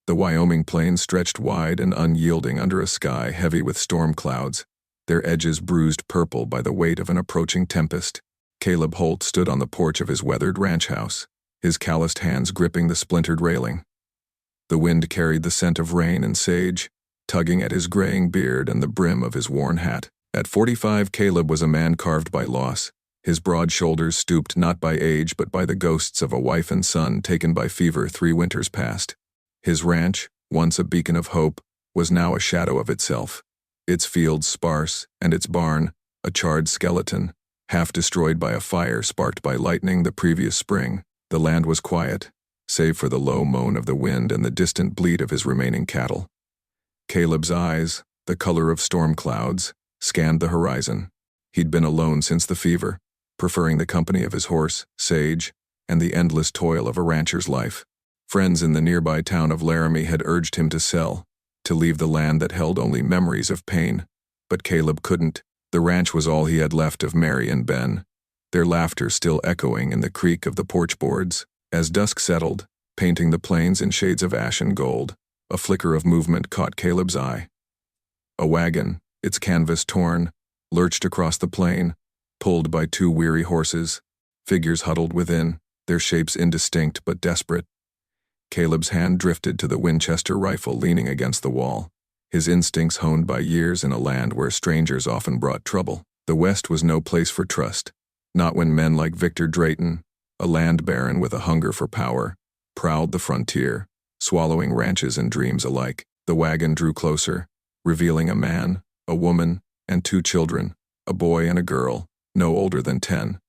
The Wyoming plains stretched wide and unyielding under a sky heavy with storm clouds, their edges bruised purple by the weight of an approaching tempest. Caleb Holt stood on the porch of his weathered ranch house, his calloused hands gripping the splintered railing. The wind carried the scent of rain and sage, tugging at his graying beard and the brim of his worn hat. At 45, Caleb was a man carved by loss, his broad shoulders stooped not by age but by the ghosts of a wife and son taken by fever 3 winters past. His ranch, once a beacon of hope, was now a shadow of itself, its fields sparse, and its barn, a charred skeleton, half destroyed by a fire sparked by lightning the previous spring. The land was quiet, save for the low moan of the wind and the distant bleat of his remaining cattle. Caleb's eyes, the color of storm clouds, scanned the horizon. He'd been alone since the fever, preferring the company of his horse, Sage, and the endless toil of a rancher's life. Friends in the nearby town of Laramie had urged him to sell, to leave the land that held only memories of pain. But Caleb couldn't. The ranch was all he had left of Mary and Ben, their laughter still echoing in the creak of the porch boards. As dusk settled, painting the plains in shades of ash and gold, a flicker of movement caught Caleb's eye. A wagon, its canvas torn, lurched across the plain, pulled by 2 weary horses, figures huddled within, their shapes indistinct but desperate. Caleb's hand drifted to the Winchester rifle leaning against the wall, his instincts honed by years in a land where strangers often brought trouble. The West was no place for trust, not when men like Victor Drayton, a land baron with a hunger for power, prowled the frontier, swallowing ranches and dreams alike. The wagon drew closer, revealing a man, a woman, and 2 children, a boy and a girl, no older than 10.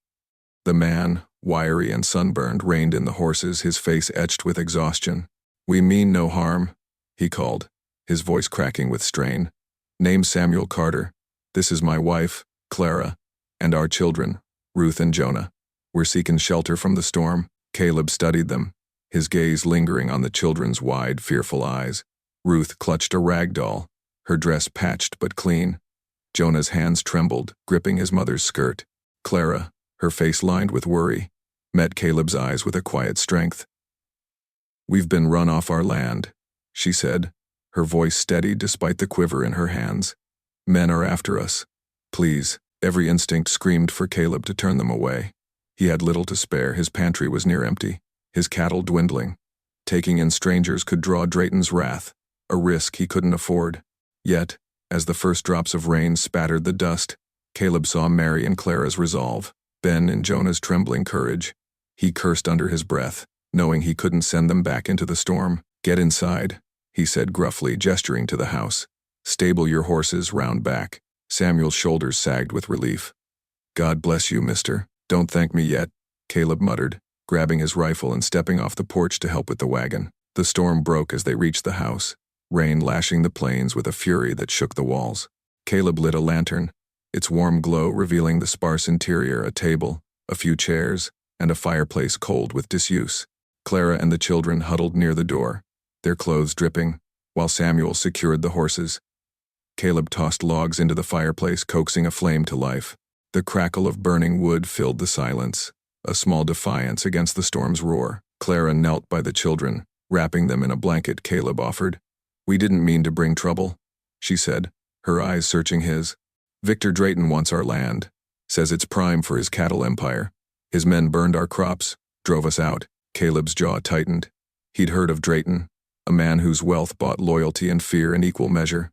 The man, wiry and sunburned, reined in the horses, his face etched with exhaustion. "We mean no harm," he called, his voice cracking with strain. "Name's Samuel Carter. This is my wife, Clara, and our children, Ruth and Jonah. We're seeking shelter from the storm." Caleb studied them, his gaze lingering on the children's wide, fearful eyes. Ruth clutched a rag doll, her dress patched but clean. Jonah's hands trembled, gripping his mother's skirt. Clara, her face lined with worry, met Caleb's eyes with a quiet strength. "We've been run off our land," she said, her voice steady despite the quiver in her hands. "Men are after us. Please." Every instinct screamed for Caleb to turn them away. He had little to spare, his pantry was near empty, his cattle dwindling. Taking in strangers could draw Drayton's wrath, a risk he couldn't afford. Yet, as the first drops of rain spattered the dust, Caleb saw Mary and Clara's resolve, Ben and Jonah's trembling courage. He cursed under his breath, knowing he couldn't send them back into the storm. "Get inside," he said gruffly, gesturing to the house. "Stable your horses round back." Samuel's shoulders sagged with relief. "God bless you, mister. Don't thank me yet," Caleb muttered, grabbing his rifle and stepping off the porch to help with the wagon. The storm broke as they reached the house, rain lashing the plains with a fury that shook the walls. Caleb lit a lantern, its warm glow revealing the sparse interior, a table, a few chairs, and a fireplace cold with disuse. Clara and the children huddled near the door, their clothes dripping, while Samuel secured the horses. Caleb tossed logs into the fireplace, coaxing a flame to life. The crackle of burning wood filled the silence, a small defiance against the storm's roar. Clara knelt by the children, wrapping them in a blanket Caleb offered. "We didn't mean to bring trouble," she said, her eyes searching his. "Victor Drayton wants our land, says it's prime for his cattle empire. His men burned our crops, drove us out." Caleb's jaw tightened. He'd heard of Drayton, a man whose wealth bought loyalty and fear in equal measure.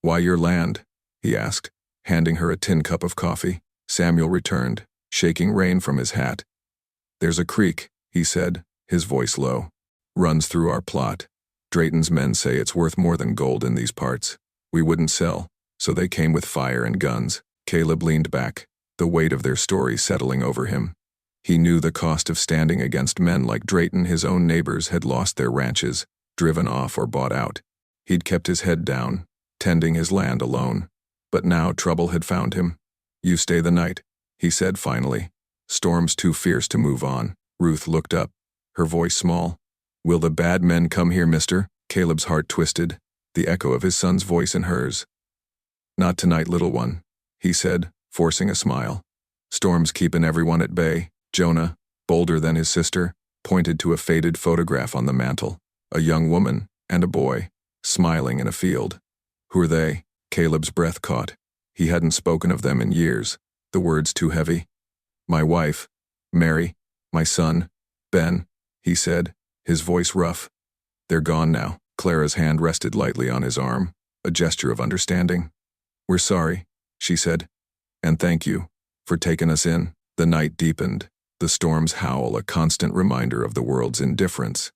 "Why your land?" he asked, handing her a tin cup of coffee. Samuel returned, shaking rain from his hat. "There's a creek," he said, his voice low. "Runs through our plot. Drayton's men say it's worth more than gold in these parts. We wouldn't sell, so they came with fire and guns." Caleb leaned back, the weight of their story settling over him. He knew the cost of standing against men like Drayton. His own neighbors had lost their ranches, driven off or bought out. He'd kept his head down, tending his land alone. But now trouble had found him. "You stay the night," he said finally. "Storm's too fierce to move on." Ruth looked up, her voice small. "Will the bad men come here, mister?" Caleb's heart twisted, the echo of his son's voice in hers. "Not tonight, little one," he said, forcing a smile. "Storm's keeping everyone at bay." Jonah, bolder than his sister, pointed to a faded photograph on the mantel. A young woman, and a boy, smiling in a field. Who are they? Caleb's breath caught. He hadn't spoken of them in years, the words too heavy. My wife, Mary, my son, Ben, he said, his voice rough. They're gone now. Clara's hand rested lightly on his arm, a gesture of understanding. We're sorry, she said. And thank you for taking us in. The night deepened, the storm's howl a constant reminder of the world's indifference.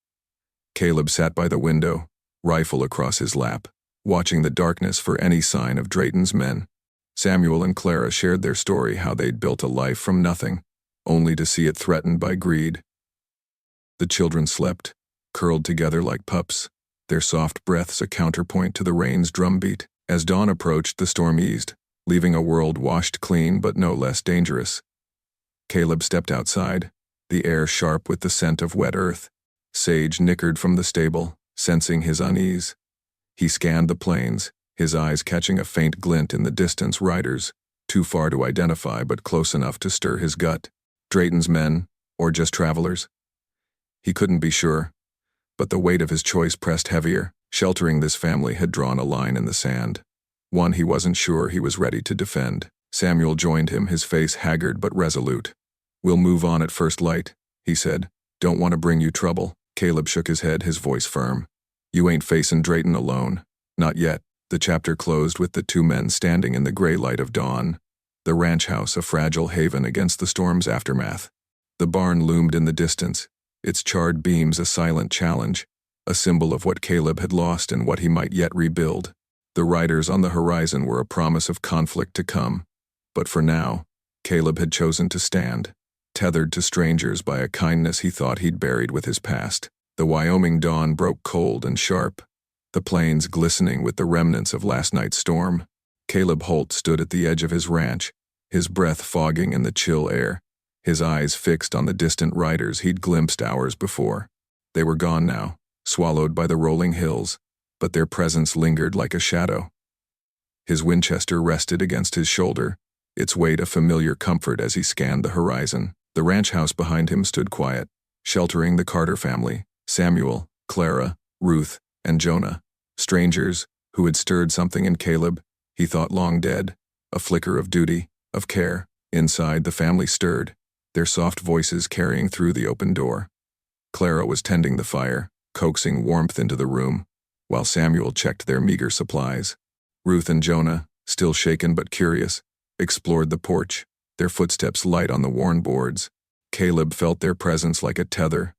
Caleb sat by the window, rifle across his lap, watching the darkness for any sign of Drayton's men. Samuel and Clara shared their story how they'd built a life from nothing, only to see it threatened by greed. The children slept, curled together like pups, their soft breaths a counterpoint to the rain's drumbeat. As dawn approached, the storm eased, leaving a world washed clean but no less dangerous. Caleb stepped outside, the air sharp with the scent of wet earth. Sage nickered from the stable, sensing his unease. He scanned the plains, his eyes catching a faint glint in the distance. Riders, too far to identify but close enough to stir his gut. Drayton's men, or just travelers? He couldn't be sure, but the weight of his choice pressed heavier. Sheltering this family had drawn a line in the sand, one he wasn't sure he was ready to defend. Samuel joined him, his face haggard but resolute. We'll move on at first light, he said. Don't want to bring you trouble. Caleb shook his head, his voice firm. You ain't facing Drayton alone. Not yet. The chapter closed with the two men standing in the gray light of dawn, the ranch house a fragile haven against the storm's aftermath. The barn loomed in the distance, its charred beams a silent challenge, a symbol of what Caleb had lost and what he might yet rebuild. The riders on the horizon were a promise of conflict to come. But for now, Caleb had chosen to stand, tethered to strangers by a kindness he thought he'd buried with his past. The Wyoming dawn broke cold and sharp, the plains glistening with the remnants of last night's storm. Caleb Holt stood at the edge of his ranch, his breath fogging in the chill air, his eyes fixed on the distant riders he'd glimpsed hours before. They were gone now, swallowed by the rolling hills, but their presence lingered like a shadow. His Winchester rested against his shoulder, its weight a familiar comfort as he scanned the horizon. The ranch house behind him stood quiet, sheltering the Carter family, Samuel, Clara, Ruth, and Jonah, strangers who had stirred something in Caleb, he thought long dead, a flicker of duty, of care. Inside, the family stirred, their soft voices carrying through the open door. Clara was tending the fire, coaxing warmth into the room, while Samuel checked their meager supplies. Ruth and Jonah, still shaken but curious, explored the porch, their footsteps light on the worn boards. Caleb felt their presence like a tether,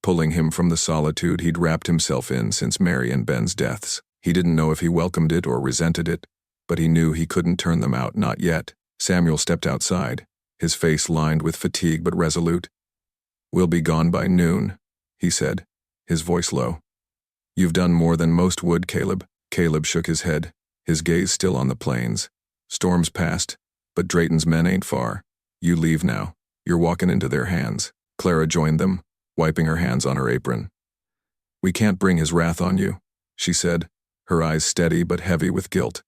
pulling him from the solitude he'd wrapped himself in since Mary and Ben's deaths. He didn't know if he welcomed it or resented it, but he knew he couldn't turn them out, not yet. Samuel stepped outside, his face lined with fatigue but resolute. We'll be gone by noon, he said, his voice low. You've done more than most would, Caleb. Caleb shook his head, his gaze still on the plains. Storms passed, but Drayton's men ain't far. You leave now. You're walking into their hands. Clara joined them, wiping her hands on her apron. We can't bring his wrath on you, she said, her eyes steady but heavy with guilt.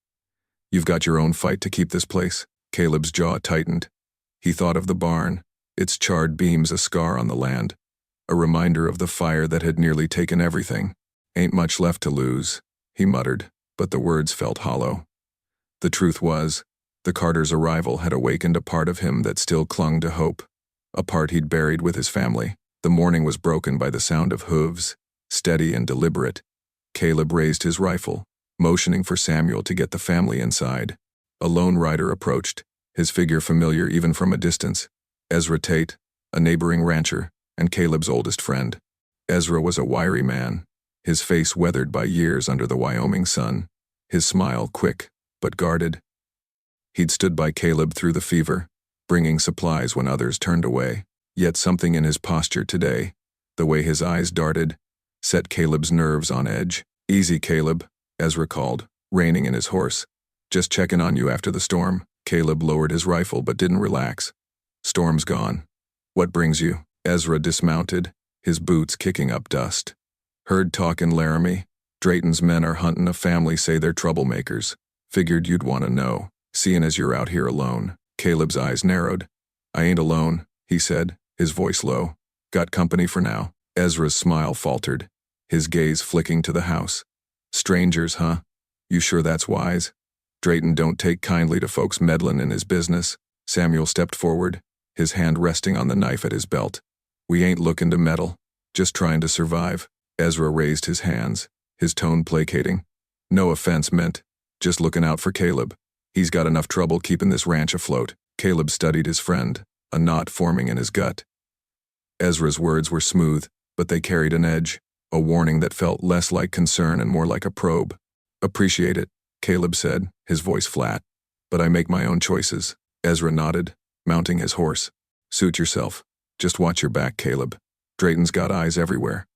You've got your own fight to keep this place. Caleb's jaw tightened. He thought of the barn, its charred beams a scar on the land, a reminder of the fire that had nearly taken everything. Ain't much left to lose, he muttered, but the words felt hollow. The truth was, the Carters' arrival had awakened a part of him that still clung to hope, a part he'd buried with his family. The morning was broken by the sound of hooves, steady and deliberate. Caleb raised his rifle, motioning for Samuel to get the family inside. A lone rider approached, his figure familiar even from a distance. Ezra Tate, a neighboring rancher, and Caleb's oldest friend. Ezra was a wiry man, his face weathered by years under the Wyoming sun, his smile quick but guarded. He'd stood by Caleb through the fever, bringing supplies when others turned away. Yet something in his posture today, the way his eyes darted, set Caleb's nerves on edge. Easy, Caleb, Ezra called, reining in his horse. Just checking on you after the storm. Caleb lowered his rifle but didn't relax. Storm's gone. What brings you? Ezra dismounted, his boots kicking up dust. Heard talk in Laramie. Drayton's men are hunting a family, say they're troublemakers. Figured you'd want to know, seeing as you're out here alone. Caleb's eyes narrowed. I ain't alone, he said, his voice low. Got company for now. Ezra's smile faltered, his gaze flicking to the house. Strangers, huh? You sure that's wise? Drayton don't take kindly to folks meddlin' in his business. Samuel stepped forward, his hand resting on the knife at his belt. We ain't looking to meddle, just trying to survive. Ezra raised his hands, his tone placating. No offense meant, just looking out for Caleb. He's got enough trouble keeping this ranch afloat. Caleb studied his friend, a knot forming in his gut. Ezra's words were smooth, but they carried an edge, a warning that felt less like concern and more like a probe. Appreciate it, Caleb said, his voice flat. But I make my own choices. Ezra nodded, mounting his horse. Suit yourself. Just watch your back, Caleb. Drayton's got eyes everywhere.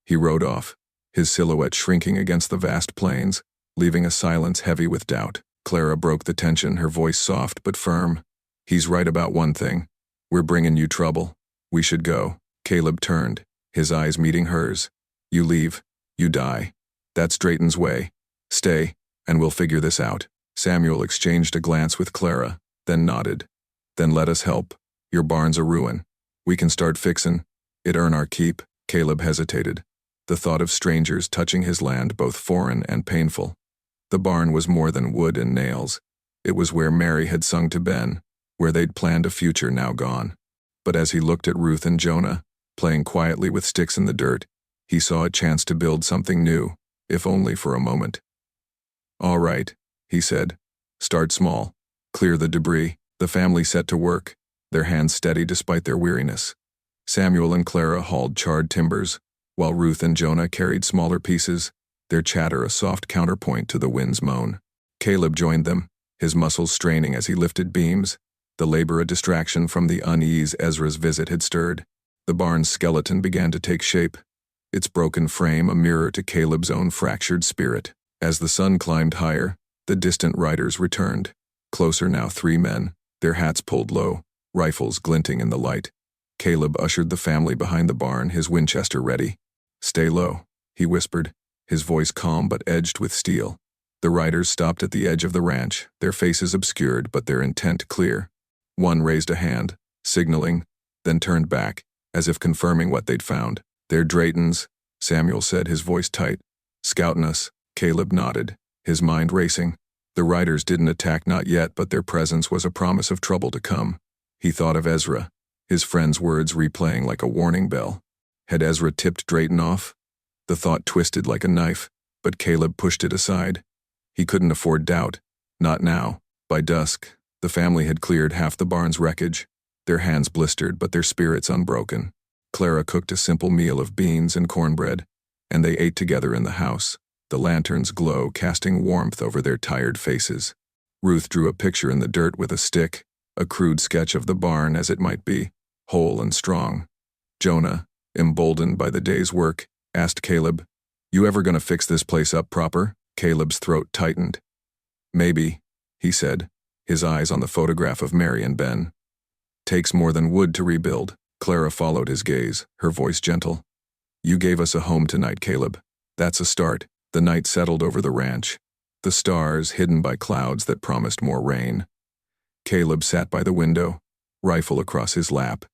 He rode off, his silhouette shrinking against the vast plains, leaving a silence heavy with doubt. Clara broke the tension, her voice soft but firm. He's right about one thing. We're bringing you trouble. We should go. Caleb turned, his eyes meeting hers. You leave, you die. That's Drayton's way. Stay, and we'll figure this out. Samuel exchanged a glance with Clara, then nodded. Then let us help. Your barn's a ruin. We can start fixin'. It earn our keep. Caleb hesitated, the thought of strangers touching his land both foreign and painful. The barn was more than wood and nails. It was where Mary had sung to Ben, where they'd planned a future now gone. But as he looked at Ruth and Jonah, playing quietly with sticks in the dirt, he saw a chance to build something new, if only for a moment. All right, he said. Start small. Clear the debris. The family set to work, their hands steady despite their weariness. Samuel and Clara hauled charred timbers, while Ruth and Jonah carried smaller pieces, their chatter a soft counterpoint to the wind's moan. Caleb joined them, his muscles straining as he lifted beams, the labor a distraction from the unease Ezra's visit had stirred. The barn's skeleton began to take shape, its broken frame a mirror to Caleb's own fractured spirit. As the sun climbed higher, the distant riders returned. Closer now 3 men, their hats pulled low, rifles glinting in the light. Caleb ushered the family behind the barn, his Winchester ready. Stay low, he whispered, his voice calm but edged with steel. The riders stopped at the edge of the ranch, their faces obscured but their intent clear. One raised a hand, signaling, then turned back, as if confirming what they'd found. They're Draytons, Samuel said, his voice tight. Scouting us. Caleb nodded, his mind racing. The riders didn't attack, not yet, but their presence was a promise of trouble to come. He thought of Ezra, his friend's words replaying like a warning bell. Had Ezra tipped Drayton off? The thought twisted like a knife, but Caleb pushed it aside. He couldn't afford doubt. Not now. By dusk, the family had cleared half the barn's wreckage, their hands blistered but their spirits unbroken. Clara cooked a simple meal of beans and cornbread, and they ate together in the house, the lantern's glow casting warmth over their tired faces. Ruth drew a picture in the dirt with a stick, a crude sketch of the barn as it might be, whole and strong. Jonah, emboldened by the day's work, asked Caleb, "You ever gonna fix this place up proper?" Caleb's throat tightened. "Maybe," he said, his eyes on the photograph of Mary and Ben. "Takes more than wood to rebuild." Clara followed his gaze, her voice gentle. "You gave us a home tonight, Caleb. That's a start." The night settled over the ranch, the stars hidden by clouds that promised more rain. Caleb sat by the window, rifle across his lap,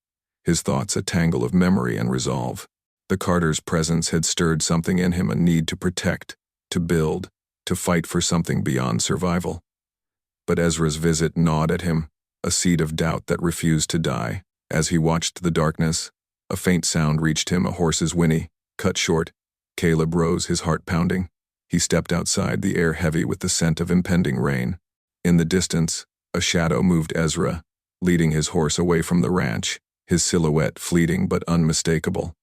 his thoughts a tangle of memory and resolve. The Carters' presence had stirred something in him, a need to protect, to build, to fight for something beyond survival. But Ezra's visit gnawed at him, a seed of doubt that refused to die. As he watched the darkness, a faint sound reached him, a horse's whinny, cut short. Caleb rose, his heart pounding. He stepped outside, the air heavy with the scent of impending rain. In the distance, a shadow moved Ezra, leading his horse away from the ranch, his silhouette fleeting but unmistakable.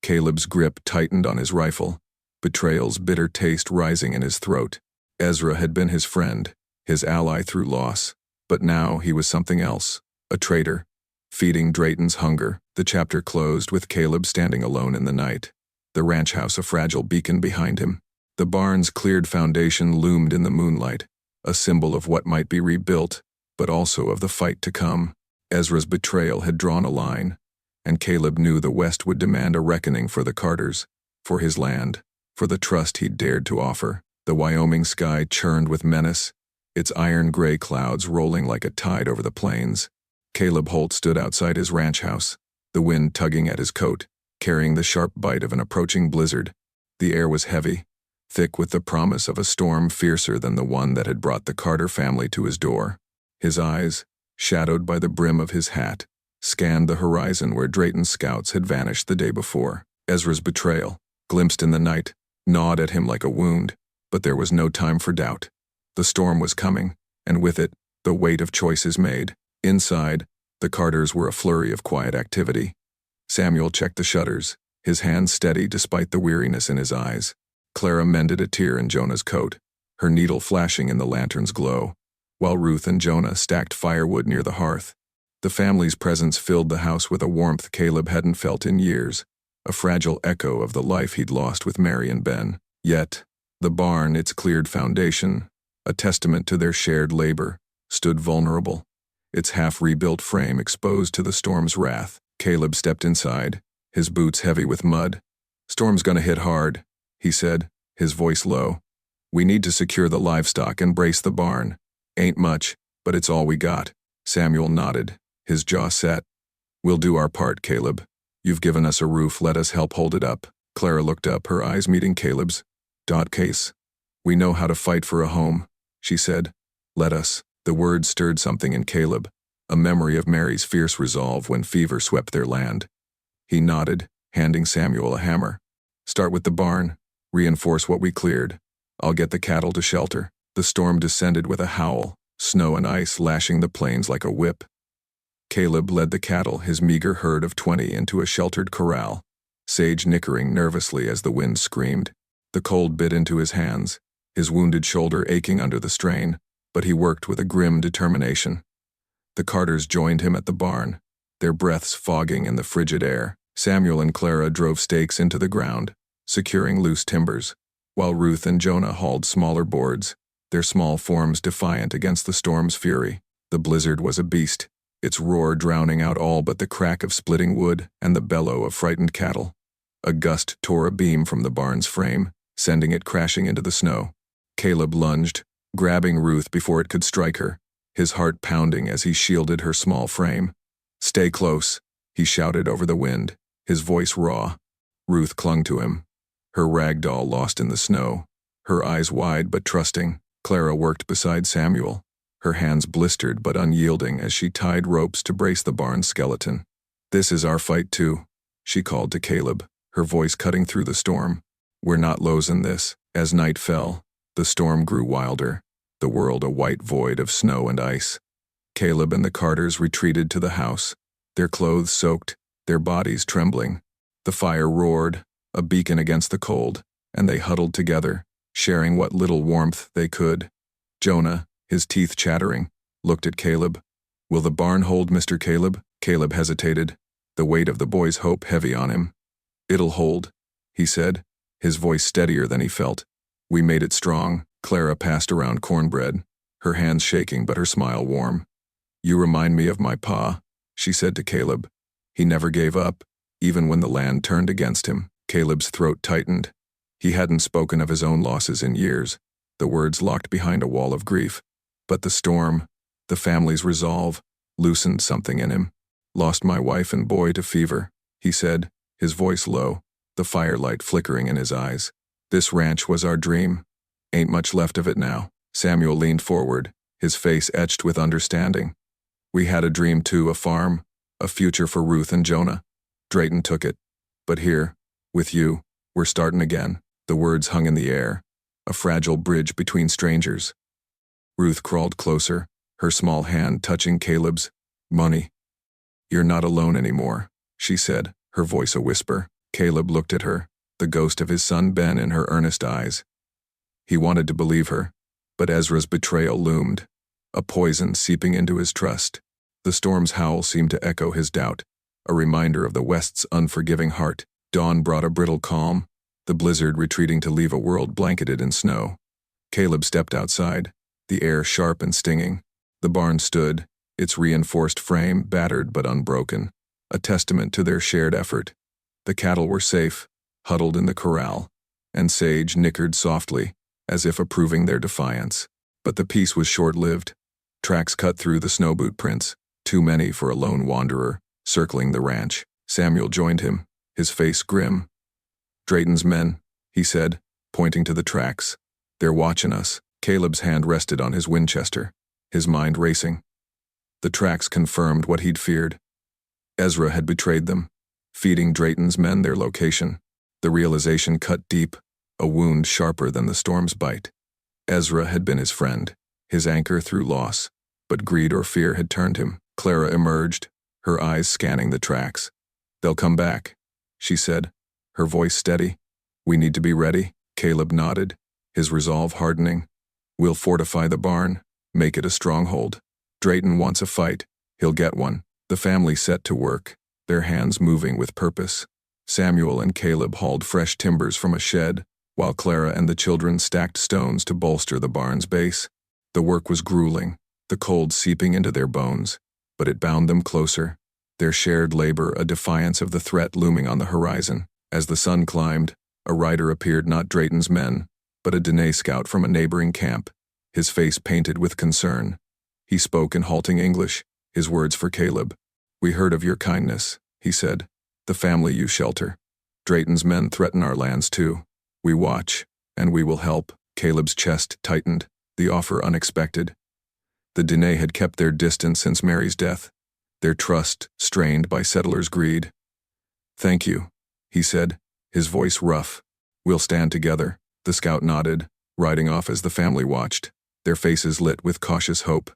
Caleb's grip tightened on his rifle, betrayal's bitter taste rising in his throat. Ezra had been his friend, his ally through loss, but now he was something else, a traitor, feeding Drayton's hunger. The chapter closed with Caleb standing alone in the night, the ranch house a fragile beacon behind him. The barn's cleared foundation loomed in the moonlight, a symbol of what might be rebuilt, but also of the fight to come. Ezra's betrayal had drawn a line, and Caleb knew the West would demand a reckoning for the Carters, for his land, for the trust he'd dared to offer. The Wyoming sky churned with menace, its iron-gray clouds rolling like a tide over the plains. Caleb Holt stood outside his ranch house, the wind tugging at his coat, carrying the sharp bite of an approaching blizzard. The air was heavy, thick with the promise of a storm fiercer than the one that had brought the Carter family to his door. His eyes, shadowed by the brim of his hat, scanned the horizon where Drayton's scouts had vanished the day before. Ezra's betrayal, glimpsed in the night, gnawed at him like a wound, but there was no time for doubt. The storm was coming, and with it, the weight of choices made. Inside, the Carters were a flurry of quiet activity. Samuel checked the shutters, his hands steady despite the weariness in his eyes. Clara mended a tear in Jonah's coat, her needle flashing in the lantern's glow, while Ruth and Jonah stacked firewood near the hearth. The family's presence filled the house with a warmth Caleb hadn't felt in years, a fragile echo of the life he'd lost with Mary and Ben. Yet, the barn, its cleared foundation, a testament to their shared labor, stood vulnerable, its half-rebuilt frame exposed to the storm's wrath. Caleb stepped inside, his boots heavy with mud. "Storm's gonna hit hard," he said, his voice low. "We need to secure the livestock and brace the barn. Ain't much, but it's all we got." Samuel nodded, his jaw set. "We'll do our part, Caleb. You've given us a roof, let us help hold it up." Clara looked up, her eyes meeting Caleb's. "Case. We know how to fight for a home," she said. "Let us." The words stirred something in Caleb, a memory of Mary's fierce resolve when fever swept their land. He nodded, handing Samuel a hammer. "Start with the barn. Reinforce what we cleared. I'll get the cattle to shelter." The storm descended with a howl, snow and ice lashing the plains like a whip. Caleb led the cattle, his meager herd of 20, into a sheltered corral, Sage nickering nervously as the wind screamed. The cold bit into his hands, his wounded shoulder aching under the strain, but he worked with a grim determination. The Carters joined him at the barn, their breaths fogging in the frigid air. Samuel and Clara drove stakes into the ground, securing loose timbers, while Ruth and Jonah hauled smaller boards, their small forms defiant against the storm's fury. The blizzard was a beast, its roar drowning out all but the crack of splitting wood and the bellow of frightened cattle. A gust tore a beam from the barn's frame, sending it crashing into the snow. Caleb lunged, grabbing Ruth before it could strike her, his heart pounding as he shielded her small frame. "Stay close," he shouted over the wind, his voice raw. Ruth clung to him, her rag doll lost in the snow, her eyes wide but trusting. Clara worked beside Samuel, her hands blistered but unyielding as she tied ropes to brace the barn's skeleton. "This is our fight too," she called to Caleb, her voice cutting through the storm. "We're not losing this." As night fell, the storm grew wilder, the world a white void of snow and ice. Caleb and the Carters retreated to the house, their clothes soaked, their bodies trembling. The fire roared, a beacon against the cold, and they huddled together, sharing what little warmth they could. Jonah, his teeth chattering, looked at Caleb. "Will the barn hold, Mr. Caleb?" Caleb hesitated, the weight of the boy's hope heavy on him. "It'll hold," he said, his voice steadier than he felt. "We made it strong." Clara passed around cornbread, her hands shaking but her smile warm. "You remind me of my pa," she said to Caleb. "He never gave up, even when the land turned against him." Caleb's throat tightened. He hadn't spoken of his own losses in years, the words locked behind a wall of grief. But the storm, the family's resolve, loosened something in him. "Lost my wife and boy to fever," he said, his voice low, the firelight flickering in his eyes. "This ranch was our dream. Ain't much left of it now." Samuel leaned forward, his face etched with understanding. "We had a dream too, a farm, a future for Ruth and Jonah. Drayton took it. But here, with you, we're starting again." The words hung in the air, a fragile bridge between strangers. Ruth crawled closer, her small hand touching Caleb's. "Money. You're not alone anymore," she said, her voice a whisper. Caleb looked at her, the ghost of his son Ben in her earnest eyes. He wanted to believe her, but Ezra's betrayal loomed, a poison seeping into his trust. The storm's howl seemed to echo his doubt, a reminder of the West's unforgiving heart. Dawn brought a brittle calm, the blizzard retreating to leave a world blanketed in snow. Caleb stepped outside, the air sharp and stinging. The barn stood, its reinforced frame battered but unbroken, a testament to their shared effort. The cattle were safe, huddled in the corral, and Sage nickered softly, as if approving their defiance. But the peace was short-lived. Tracks cut through the snowboot prints, too many for a lone wanderer, circling the ranch. Samuel joined him, his face grim. "Drayton's men," he said, pointing to the tracks. "They're watching us." Caleb's hand rested on his Winchester, his mind racing. The tracks confirmed what he'd feared. Ezra had betrayed them, feeding Drayton's men their location. The realization cut deep, a wound sharper than the storm's bite. Ezra had been his friend, his anchor through loss, but greed or fear had turned him. Clara emerged, her eyes scanning the tracks. "They'll come back," she said, her voice steady. "We need to be ready." Caleb nodded, his resolve hardening. "We'll fortify the barn, make it a stronghold. Drayton wants a fight, he'll get one." The family set to work, their hands moving with purpose. Samuel and Caleb hauled fresh timbers from a shed, while Clara and the children stacked stones to bolster the barn's base. The work was grueling, the cold seeping into their bones, but it bound them closer, their shared labor a defiance of the threat looming on the horizon. As the sun climbed, a rider appeared, not Drayton's men, but a Dene scout from a neighboring camp, his face painted with concern. He spoke in halting English, his words for Caleb. "We heard of your kindness," he said, "the family you shelter. Drayton's men threaten our lands too. We watch, and we will help." Caleb's chest tightened, the offer unexpected. The Dene had kept their distance since Mary's death, their trust strained by settlers' greed. "Thank you," he said, his voice rough. "We'll stand together." The scout nodded, riding off as the family watched, their faces lit with cautious hope.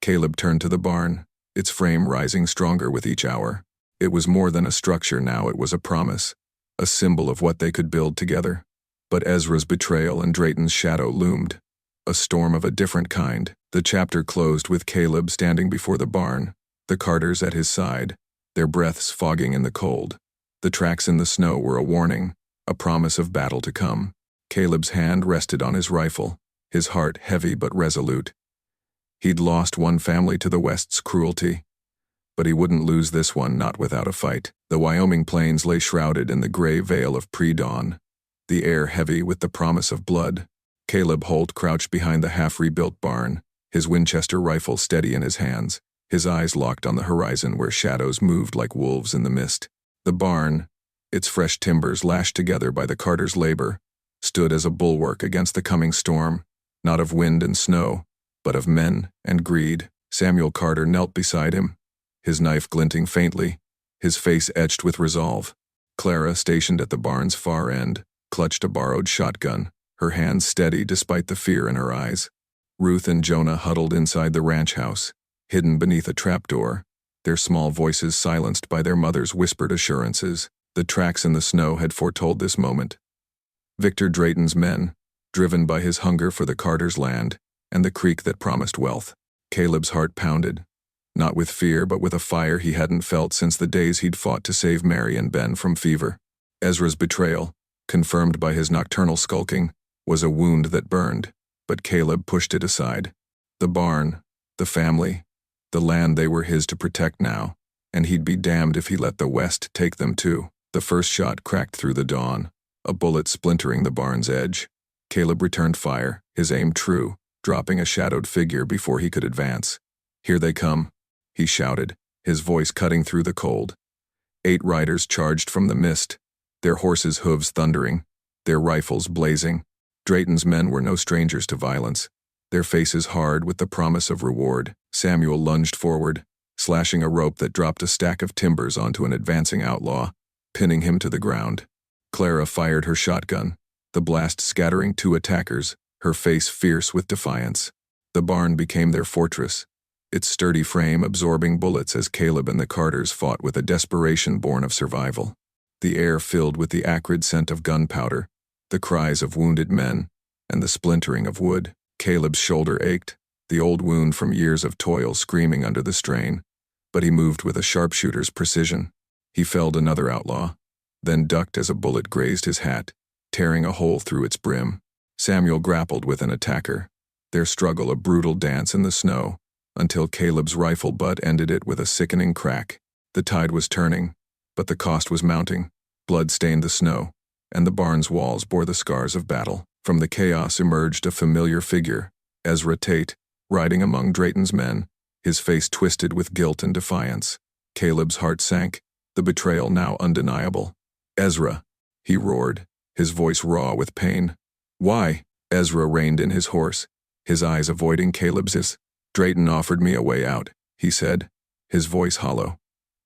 Caleb turned to the barn, its frame rising stronger with each hour. It was more than a structure now, it was a promise, a symbol of what they could build together. But Ezra's betrayal and Drayton's shadow loomed, a storm of a different kind. The chapter closed with Caleb standing before the barn, the Carters at his side, their breaths fogging in the cold. The tracks in the snow were a warning, a promise of battle to come. Caleb's hand rested on his rifle, his heart heavy but resolute. He'd lost one family to the West's cruelty, but he wouldn't lose this one, not without a fight. The Wyoming plains lay shrouded in the gray veil of pre-dawn, the air heavy with the promise of blood. Caleb Holt crouched behind the half-rebuilt barn, his Winchester rifle steady in his hands, his eyes locked on the horizon where shadows moved like wolves in the mist. The barn, its fresh timbers lashed together by the Carters' labor, stood as a bulwark against the coming storm, not of wind and snow, but of men and greed. Samuel Carter knelt beside him, his knife glinting faintly, his face etched with resolve. Clara, stationed at the barn's far end, clutched a borrowed shotgun, her hands steady despite the fear in her eyes. Ruth and Jonah huddled inside the ranch house, hidden beneath a trapdoor, their small voices silenced by their mother's whispered assurances. The tracks in the snow had foretold this moment. Victor Drayton's men, driven by his hunger for the Carters' land and the creek that promised wealth. Caleb's heart pounded, not with fear but with a fire he hadn't felt since the days he'd fought to save Mary and Ben from fever. Ezra's betrayal, confirmed by his nocturnal skulking, was a wound that burned, but Caleb pushed it aside. The barn, the family, the land, they were his to protect now, and he'd be damned if he let the West take them too. The first shot cracked through the dawn, a bullet splintering the barn's edge. Caleb returned fire, his aim true, dropping a shadowed figure before he could advance. "Here they come," he shouted, his voice cutting through the cold. 8 riders charged from the mist, their horses' hooves thundering, their rifles blazing. Drayton's men were no strangers to violence, their faces hard with the promise of reward. Samuel lunged forward, slashing a rope that dropped a stack of timbers onto an advancing outlaw, pinning him to the ground. Clara fired her shotgun, the blast scattering 2 attackers, her face fierce with defiance. The barn became their fortress, its sturdy frame absorbing bullets as Caleb and the Carters fought with a desperation born of survival. The air filled with the acrid scent of gunpowder, the cries of wounded men, and the splintering of wood. Caleb's shoulder ached, the old wound from years of toil screaming under the strain, but he moved with a sharpshooter's precision. He felled another outlaw, then ducked as a bullet grazed his hat, tearing a hole through its brim. Samuel grappled with an attacker, their struggle a brutal dance in the snow, until Caleb's rifle butt ended it with a sickening crack. The tide was turning, but the cost was mounting. Blood stained the snow, and the barn's walls bore the scars of battle. From the chaos emerged a familiar figure, Ezra Tate, riding among Drayton's men, his face twisted with guilt and defiance. Caleb's heart sank, the betrayal now undeniable. "Ezra," he roared, his voice raw with pain. "Why?" Ezra reined in his horse, his eyes avoiding Caleb's. "Drayton offered me a way out," he said, his voice hollow.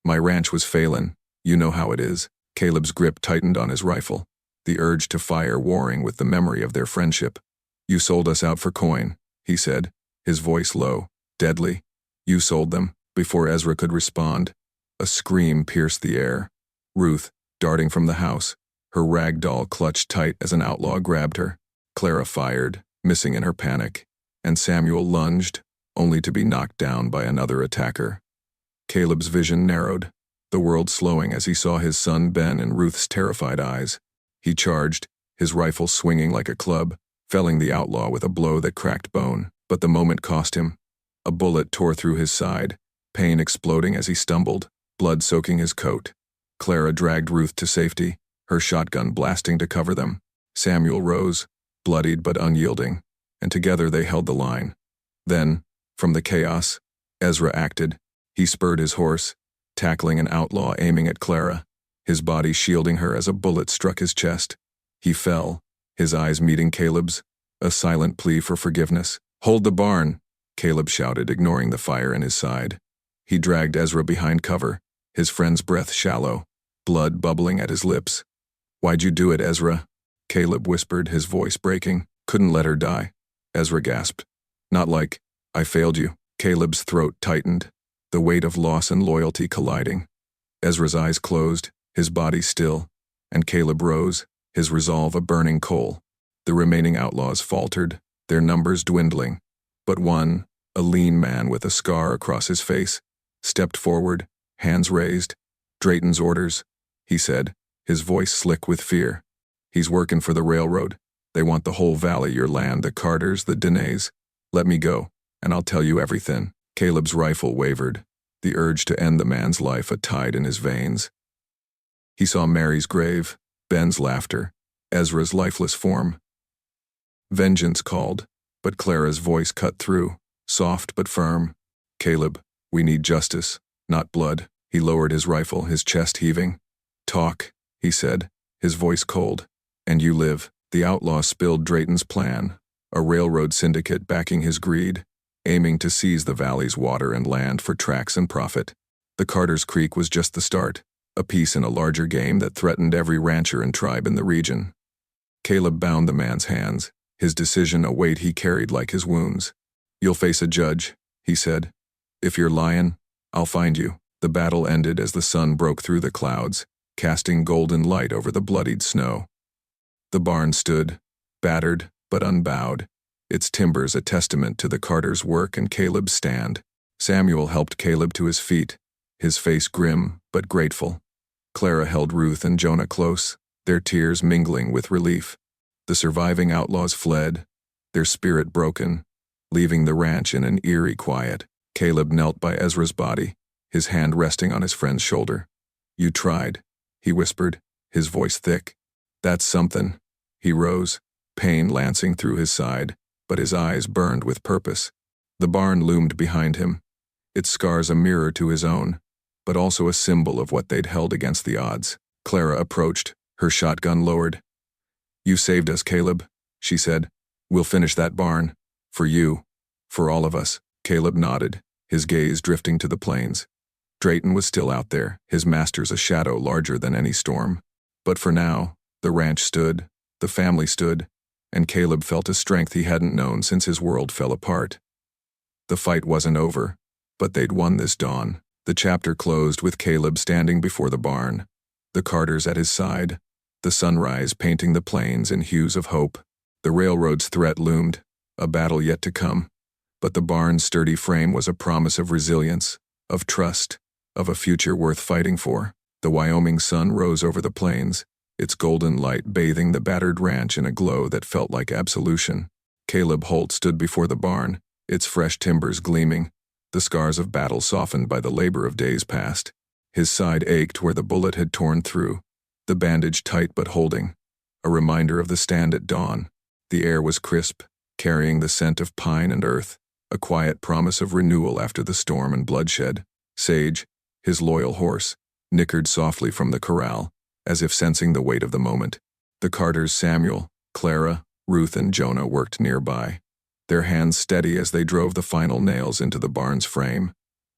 "My ranch was failin'. You know how it is." Caleb's grip tightened on his rifle, the urge to fire warring with the memory of their friendship. "You sold us out for coin," he said, his voice low, deadly. "You sold them." Before Ezra could respond, a scream pierced the air. Ruth, darting from the house, her rag doll clutched tight as an outlaw grabbed her. Clara fired, missing in her panic, and Samuel lunged, only to be knocked down by another attacker. Caleb's vision narrowed, the world slowing as he saw his son Ben in Ruth's terrified eyes. He charged, his rifle swinging like a club, felling the outlaw with a blow that cracked bone. But the moment cost him. A bullet tore through his side, pain exploding as he stumbled, blood soaking his coat. Clara dragged Ruth to safety, her shotgun blasting to cover them. Samuel rose, bloodied but unyielding, and together they held the line. Then, from the chaos, Ezra acted. He spurred his horse, tackling an outlaw aiming at Clara, his body shielding her as a bullet struck his chest. He fell, his eyes meeting Caleb's, a silent plea for forgiveness. "Hold the barn," Caleb shouted, ignoring the fire in his side. He dragged Ezra behind cover, his friend's breath shallow, blood bubbling at his lips. "Why'd you do it, Ezra?" Caleb whispered, his voice breaking. "Couldn't let her die," Ezra gasped. "Not like I failed you." Caleb's throat tightened, the weight of loss and loyalty colliding. Ezra's eyes closed, his body still, and Caleb rose, his resolve a burning coal. The remaining outlaws faltered, their numbers dwindling. But one, a lean man with a scar across his face, stepped forward, hands raised. "Drayton's orders," he said, his voice slick with fear. "He's working for the railroad. They want the whole valley, your land, the Carters, the Denays. Let me go, and I'll tell you everything." Caleb's rifle wavered, the urge to end the man's life a tide in his veins. He saw Mary's grave, Ben's laughter, Ezra's lifeless form. Vengeance called, but Clara's voice cut through, soft but firm. "Caleb, we need justice, not blood." He lowered his rifle, his chest heaving. "Talk," he said, his voice cold. "And you live." The outlaw spilled Drayton's plan, a railroad syndicate backing his greed, aiming to seize the valley's water and land for tracks and profit. The Carter's Creek was just the start, a piece in a larger game that threatened every rancher and tribe in the region. Caleb bound the man's hands, his decision a weight he carried like his wounds. "You'll face a judge," he said. "If you're lying, I'll find you." The battle ended as the sun broke through the clouds, casting golden light over the bloodied snow. The barn stood, battered but unbowed, its timbers a testament to the Carters' work and Caleb's stand. Samuel helped Caleb to his feet, his face grim but grateful. Clara held Ruth and Jonah close, their tears mingling with relief. The surviving outlaws fled, their spirit broken, leaving the ranch in an eerie quiet. Caleb knelt by Ezra's body, his hand resting on his friend's shoulder. "You tried," he whispered, his voice thick. "That's something." He rose, pain lancing through his side, but his eyes burned with purpose. The barn loomed behind him, its scars a mirror to his own, but also a symbol of what they'd held against the odds. Clara approached, her shotgun lowered. "You saved us, Caleb," she said. "We'll finish that barn. For you. For all of us." Caleb nodded, his gaze drifting to the plains. Drayton was still out there, his masters a shadow larger than any storm. But for now, the ranch stood, the family stood, and Caleb felt a strength he hadn't known since his world fell apart. The fight wasn't over, but they'd won this dawn. The chapter closed with Caleb standing before the barn, the Carters at his side, the sunrise painting the plains in hues of hope. The railroad's threat loomed, a battle yet to come, but the barn's sturdy frame was a promise of resilience, of trust, of a future worth fighting for. The Wyoming sun rose over the plains, its golden light bathing the battered ranch in a glow that felt like absolution. Caleb Holt stood before the barn, its fresh timbers gleaming, the scars of battle softened by the labor of days past. His side ached where the bullet had torn through, the bandage tight but holding, a reminder of the stand at dawn. The air was crisp, carrying the scent of pine and earth, a quiet promise of renewal after the storm and bloodshed. Sage, his loyal horse, nickered softly from the corral, as if sensing the weight of the moment. The Carters, Samuel, Clara, Ruth, and Jonah worked nearby, their hands steady as they drove the final nails into the barn's frame,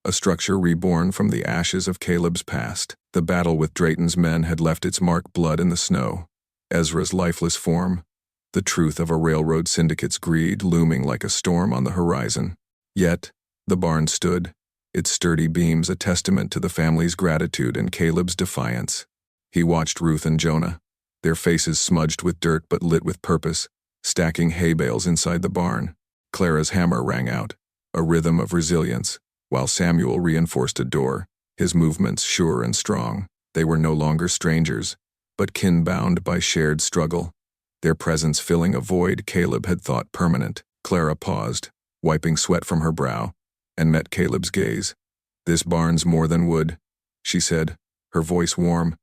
a structure reborn from the ashes of Caleb's past. The battle with Drayton's men had left its marked blood in the snow, Ezra's lifeless form, the truth of a railroad syndicate's greed looming like a storm on the horizon. Yet, the barn stood, its sturdy beams a testament to the family's gratitude and Caleb's defiance. He watched Ruth and Jonah, their faces smudged with dirt but lit with purpose, stacking hay bales inside the barn. Clara's hammer rang out, a rhythm of resilience, while Samuel reinforced a door, his movements sure and strong. They were no longer strangers, but kin-bound by shared struggle, their presence filling a void Caleb had thought permanent. Clara paused, wiping sweat from her brow, and met Caleb's gaze. "This barn's more than wood," she said, her voice warm.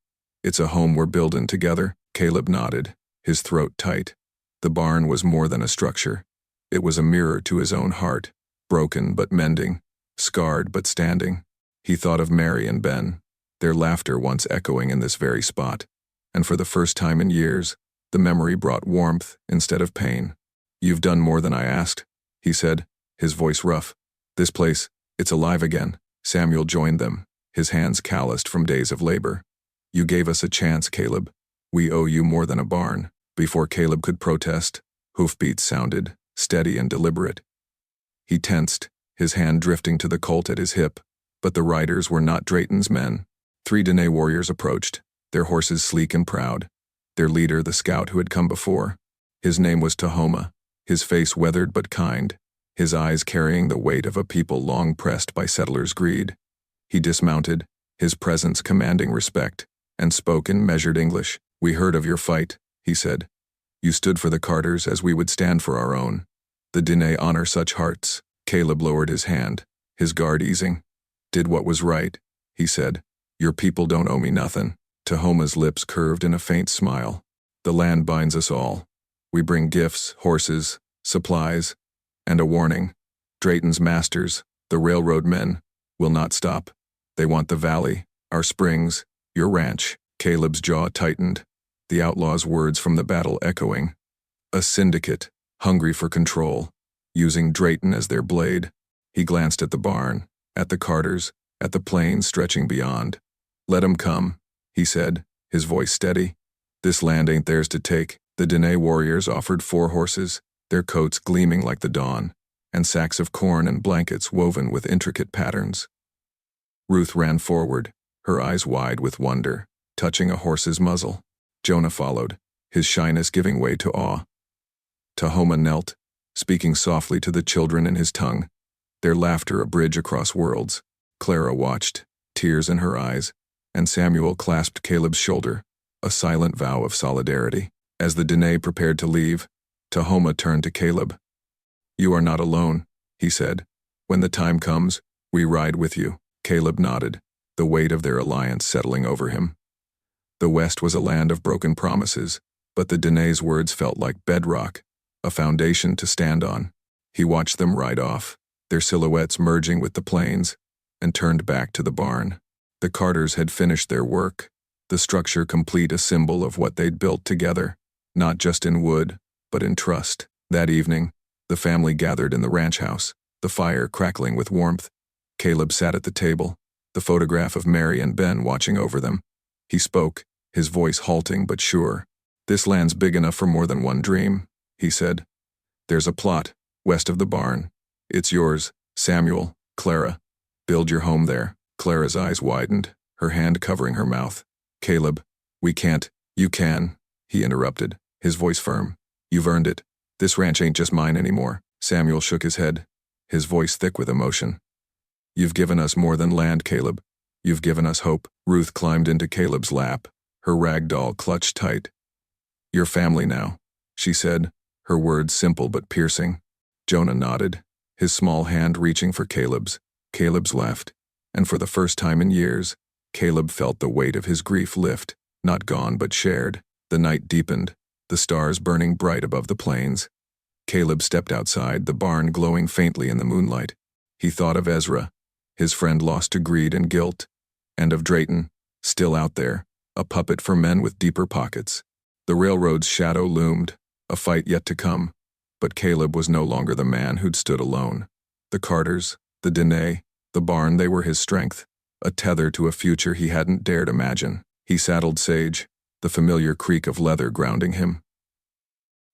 "It's a home we're buildin' together." Caleb nodded, his throat tight. The barn was more than a structure. It was a mirror to his own heart, broken but mending, scarred but standing. He thought of Mary and Ben, their laughter once echoing in this very spot, and for the first time in years, the memory brought warmth instead of pain. "You've done more than I asked," he said, his voice rough. "This place, it's alive again." Samuel joined them, his hands calloused from days of labor. "You gave us a chance, Caleb. We owe you more than a barn." Before Caleb could protest, hoofbeats sounded, steady and deliberate. He tensed, his hand drifting to the Colt at his hip, but the riders were not Drayton's men. 3 Dene warriors approached, their horses sleek and proud, their leader the scout who had come before. His name was Tahoma, his face weathered but kind, his eyes carrying the weight of a people long pressed by settlers' greed. He dismounted, his presence commanding respect, and spoke in measured English. "We heard of your fight," he said. "You stood for the Carters as we would stand for our own. The Dene honor such hearts." Caleb lowered his hand, his guard easing. "Did what was right," he said. "Your people don't owe me nothing." Tahoma's lips curved in a faint smile. "The land binds us all. We bring gifts, horses, supplies, and a warning. Drayton's masters, the railroad men, will not stop. They want the valley, our springs, your ranch." Caleb's jaw tightened, the outlaw's words from the battle echoing. A syndicate, hungry for control, using Drayton as their blade. He glanced at the barn, at the Carters, at the plains stretching beyond. "Let 'em come," he said, his voice steady. "This land ain't theirs to take." The Dene warriors offered 4 horses, their coats gleaming like the dawn, and sacks of corn and blankets woven with intricate patterns. Ruth ran forward, her eyes wide with wonder, touching a horse's muzzle. Jonah followed, his shyness giving way to awe. Tahoma knelt, speaking softly to the children in his tongue, their laughter a bridge across worlds. Clara watched, tears in her eyes, and Samuel clasped Caleb's shoulder, a silent vow of solidarity. As the Dene prepared to leave, Tahoma turned to Caleb. "You are not alone," he said. "When the time comes, we ride with you." Caleb nodded, the weight of their alliance settling over him. The West was a land of broken promises, but the Dene's words felt like bedrock, a foundation to stand on. He watched them ride off, their silhouettes merging with the plains, and turned back to the barn. The Carters had finished their work, the structure complete, a symbol of what they'd built together, not just in wood, but in trust. That evening, the family gathered in the ranch house, the fire crackling with warmth. Caleb sat at the table, the photograph of Mary and Ben watching over them. He spoke, his voice halting but sure. "This land's big enough for more than one dream," he said. "There's a plot, west of the barn. It's yours, Samuel, Clara. Build your home there." Clara's eyes widened, her hand covering her mouth. "Caleb, we can't." "You can," he interrupted, his voice firm. "You've earned it. This ranch ain't just mine anymore." Samuel shook his head, his voice thick with emotion. "You've given us more than land, Caleb. You've given us hope." Ruth climbed into Caleb's lap, her rag doll clutched tight. "You're family now," she said, her words simple but piercing. Jonah nodded, his small hand reaching for Caleb's. Caleb's left, and for the first time in years, Caleb felt the weight of his grief lift, not gone but shared. The night deepened, the stars burning bright above the plains. Caleb stepped outside, the barn glowing faintly in the moonlight. He thought of Ezra, his friend lost to greed and guilt, and of Drayton, still out there, a puppet for men with deeper pockets. The railroad's shadow loomed, a fight yet to come. But Caleb was no longer the man who'd stood alone. The Carters, the Dene, the barn, they were his strength, a tether to a future he hadn't dared imagine. He saddled Sage, the familiar creak of leather grounding him.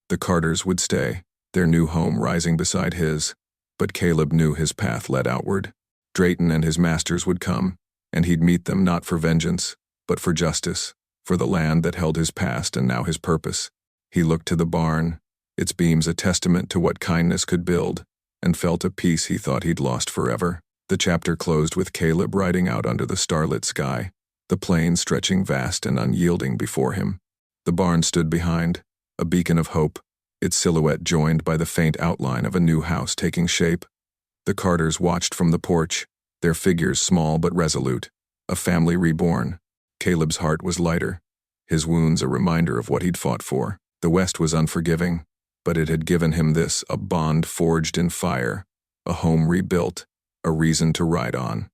The Carters would stay, their new home rising beside his, but Caleb knew his path led outward. Drayton and his masters would come, and he'd meet them not for vengeance, but for justice, for the land that held his past and now his purpose. He looked to the barn, its beams a testament to what kindness could build, and felt a peace he thought he'd lost forever. The chapter closed with Caleb riding out under the starlit sky, the plain stretching vast and unyielding before him. The barn stood behind, a beacon of hope, its silhouette joined by the faint outline of a new house taking shape. The Carters watched from the porch, their figures small but resolute, a family reborn. Caleb's heart was lighter, his wounds a reminder of what he'd fought for. The West was unforgiving, but it had given him this, a bond forged in fire, a home rebuilt, a reason to ride on.